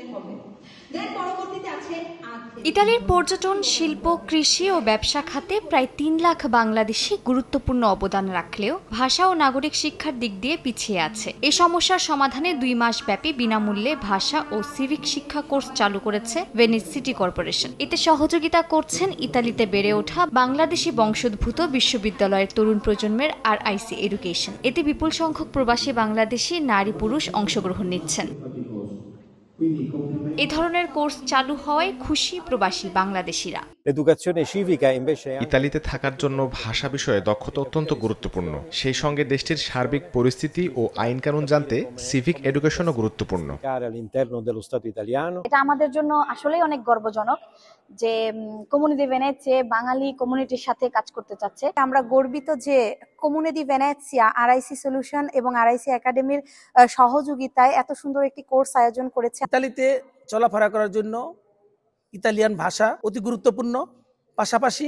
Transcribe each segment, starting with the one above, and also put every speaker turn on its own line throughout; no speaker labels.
শিখতে হবে। দেন পরবর্তীতে আছে
ইতালির পর্যটন, শিল্প, কৃষি ও ব্যবসা খাতে প্রায় ৩ লাখ বাংলাদেশি গুরুত্বপূর্ণ অবদান রাখলেও ভাষা ও নাগরিক শিক্ষার দিক দিয়ে পিছিয়ে আছে। এই সমস্যার সমাধানে ২ মাস ব্যাপী বিনামূল্যে ভাষা ও সিভিক শিক্ষা কোর্স চালু করেছে ভেনিস সিটি কর্পোরেশন। এতে সহযোগিতা করছেন ইতালিতে বেড়ে ওঠা বাংলাদেশি বংশোদ্ভূত বিশ্ববিদ্যালয়ের তরুণ প্রজন্মের RIC এডুকেশন। এতে বিপুল সংখ্যক প্রবাসী বাংলাদেশি নারী পুরুষ অংশগ্রহণ নিচ্ছেন। এ ধরনের কোর্স চালু হওয়ায় খুশি প্রবাসী বাংলাদেশিরা।
ইতালিতে থাকার জন্য ভাষা বিষয়ে দক্ষতা অত্যন্ত গুরুত্বপূর্ণ। সেই সঙ্গে দেশটির সার্বিক পরিস্থিতি ও আইন কানুন জানতে সিভিক এডুকেশনও গুরুত্বপূর্ণ।
এটা আমাদের জন্য আসলেই অনেক গর্বজনক যে কমিউনি দি ভেনেজিয়া বাঙালি কমিউনিটির সাথে কাজ করতে চাচ্ছে। আমরা গর্বিত যে কমিউনি দি ভেনেজিয়া RIC সলিউশন এবং RIC একাডেমির সহযোগিতায় এত সুন্দর একটি কোর্স আয়োজন করেছে।
ইতালিতে চলাফেরা করার জন্য ইতালিয়ান ভাষা অতি গুরুত্বপূর্ণ, পাশাপাশি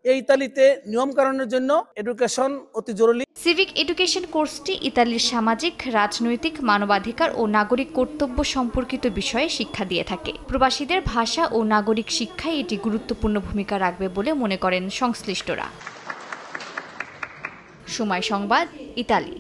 এই ইতালিতে নিয়মকানুনের জন্য এডুকেশন অতি জরুরি।
সিভিক এডুকেশন কোর্সটি ইতালির সামাজিক, রাজনৈতিক, মানবাধিকার ও নাগরিক কর্তব্য সম্পর্কিত বিষয়ে শিক্ষা দিয়ে থাকে। প্রবাসীদের ভাষা ও নাগরিক শিক্ষায় এটি গুরুত্বপূর্ণ ভূমিকা রাখবে বলে মনে করেন সংশ্লিষ্টরা। সময় সংবাদ, ইতালি।